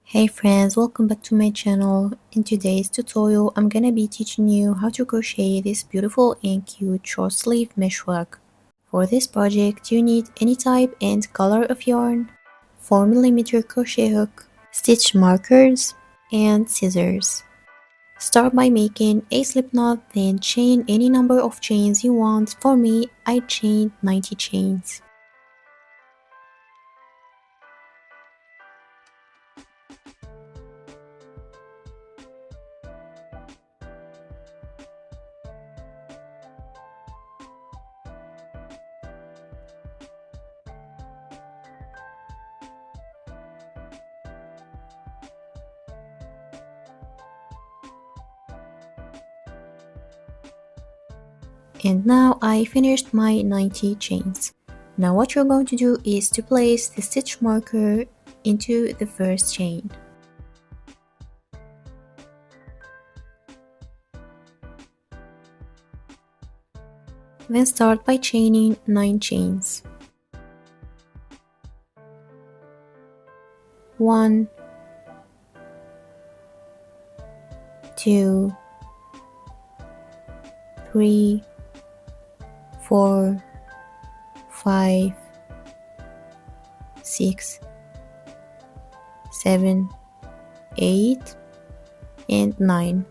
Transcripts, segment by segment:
Hey friends, welcome back to my channel. In today's tutorial, I'm gonna be teaching you how to crochet this beautiful and cute short sleeve mesh rug. For this project, you need any type and color of yarn, 4mm crochet hook, stitch markers, and scissors. Start by making a slip knot, then chain any number of chains you want. For me, I chained 90 chains. And now I finished my 90 chains. Now what you're going to do is to place the stitch marker into the first chain. Then start by chaining 9 chains. 1, 2, 3, 4, 5, 6, 7, 8, and 9.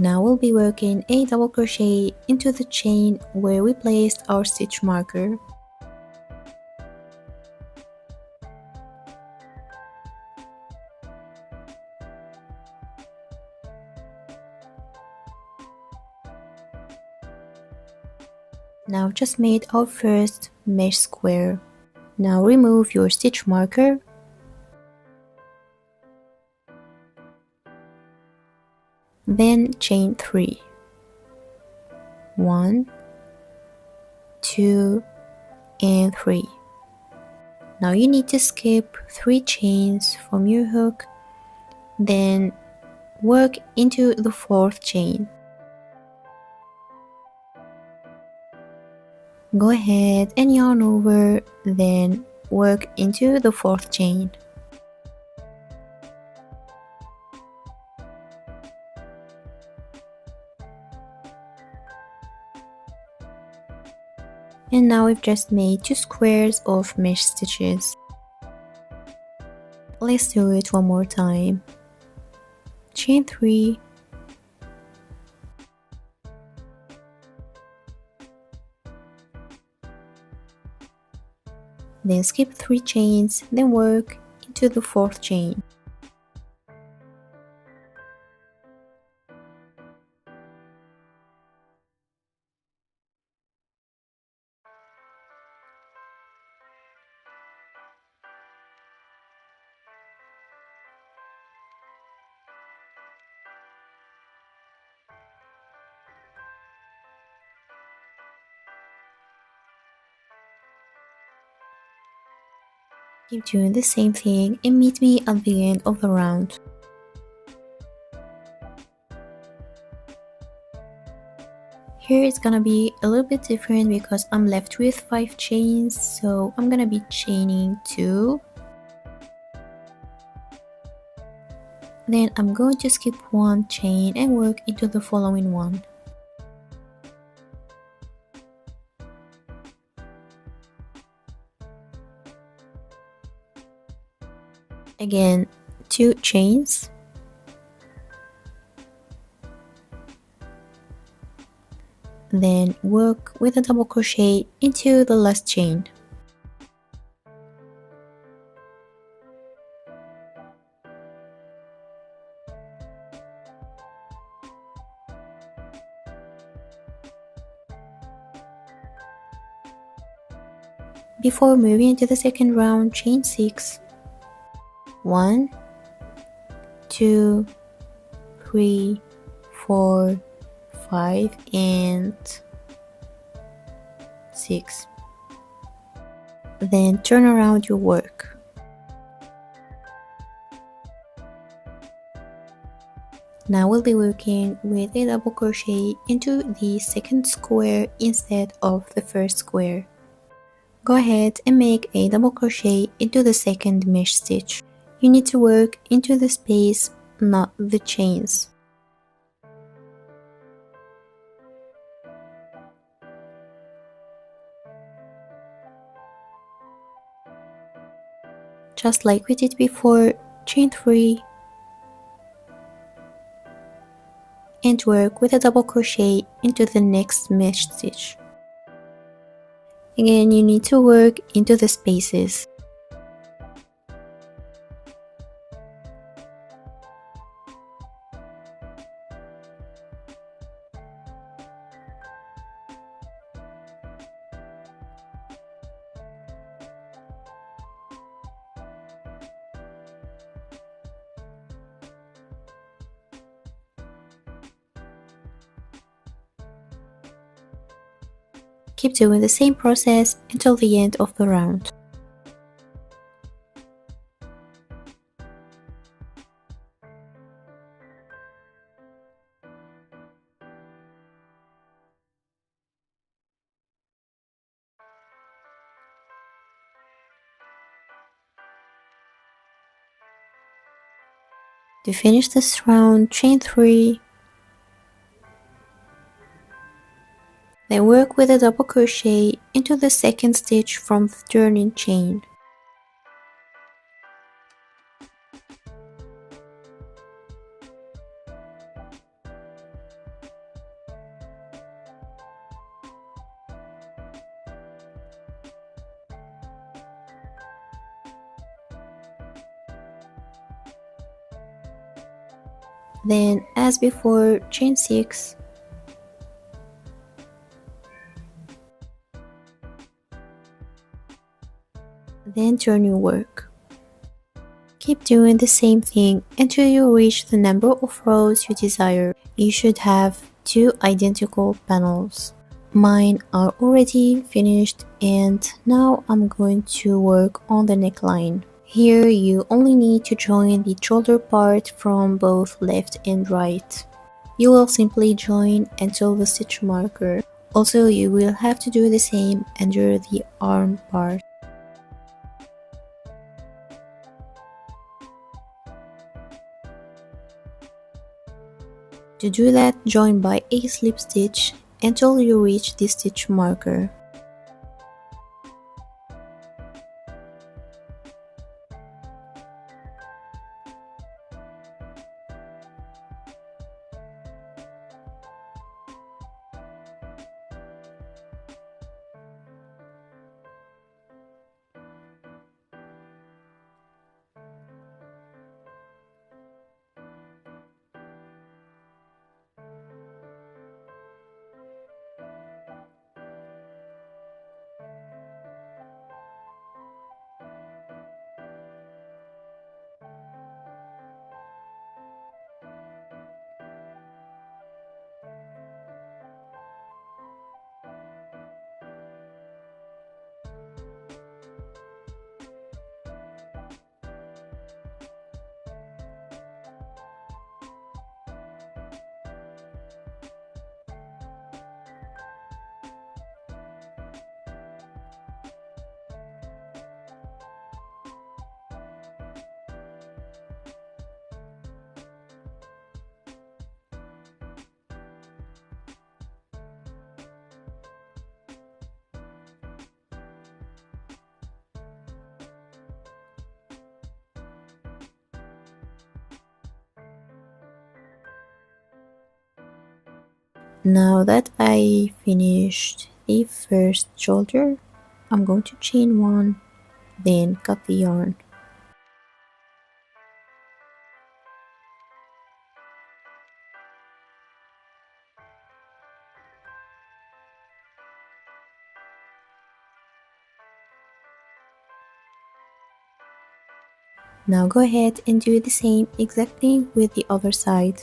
Now we'll be working a double crochet into the chain where we placed our stitch marker. Now just made our first mesh square. Now remove your stitch marker. Then chain 3. 1, 2, and 3. Now you need to skip 3 chains from your hook, then work into the 4th chain. Go ahead and yarn over, then work into the 4th chain. And now we've just made 2 squares of mesh stitches. Let's do it one more time. Chain 3, then skip 3 chains, then work into the 4th chain. Keep doing the same thing and meet me at the end of the round. Here it's gonna be a little bit different because I'm left with 5 chains, so I'm gonna be chaining 2. Then I'm going to skip 1 chain and work into the following one. Again, 2 chains. Then work with a double crochet into the last chain. Before moving into the second round, chain 6. 1, 2, 3, 4, 5, and 6. Then turn around your work. Now we'll be working with a double crochet into the second square instead of the first square. Go ahead and make a double crochet into the second mesh stitch. You need to work into the space, not the chains. Just like we did before, chain 3 and work with a double crochet into the next mesh stitch. Again, you need to work into the spaces. Keep doing the same process until the end of the round. To finish this round, chain 3, then work with a double crochet into the second stitch from the turning chain. Then, as before, chain 6, then turn your work. Keep doing the same thing until you reach the number of rows you desire. You should have 2 identical panels. Mine are already finished, and now I'm going to work on the neckline. Here you only need to join the shoulder part from both left and right. You will simply join until the stitch marker. Also, you will have to do the same under the arm part. To do that, join by a slip stitch until you reach the stitch marker. Now that I finished the first shoulder, I'm going to chain 1, then cut the yarn. Now go ahead and do the same exact thing with the other side,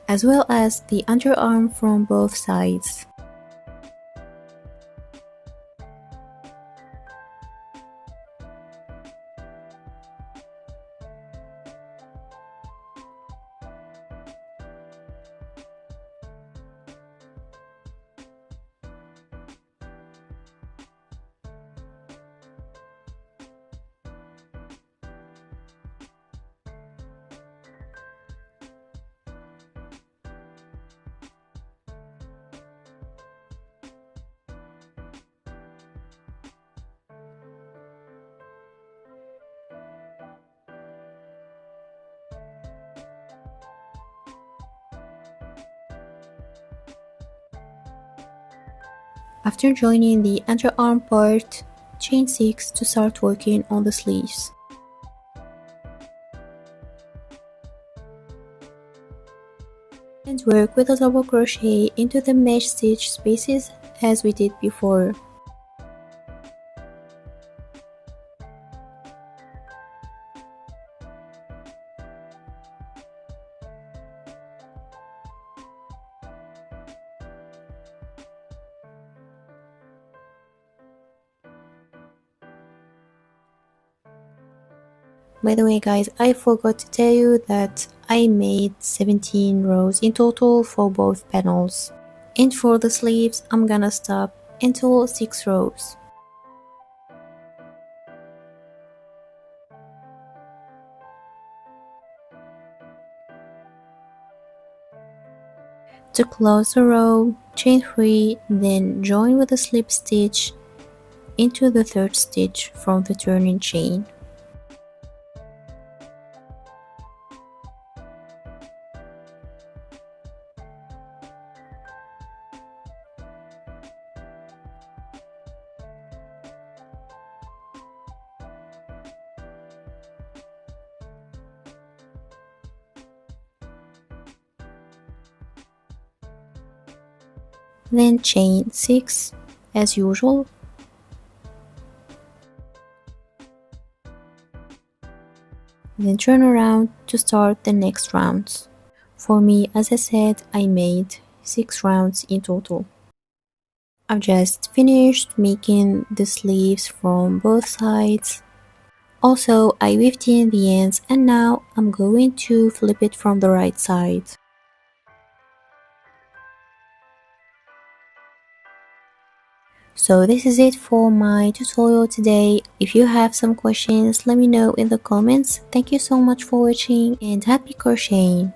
as well as the underarm from both sides. After joining the underarm part, chain 6 to start working on the sleeves. And work with a double crochet into the mesh stitch spaces as we did before. By the way guys, I forgot to tell you that I made 17 rows in total for both panels. And for the sleeves, I'm gonna stop until 6 rows. To close the row, chain 3, then join with a slip stitch into the third stitch from the turning chain. Then chain 6 as usual. Then turn around to start the next rounds. For me, as I said, I made 6 rounds in total. I've just finished making the sleeves from both sides. Also, I weaved in the ends and now I'm going to flip it from the right side. So this is it for my tutorial today. If you have some questions, let me know in the comments. Thank you so much for watching and happy crocheting!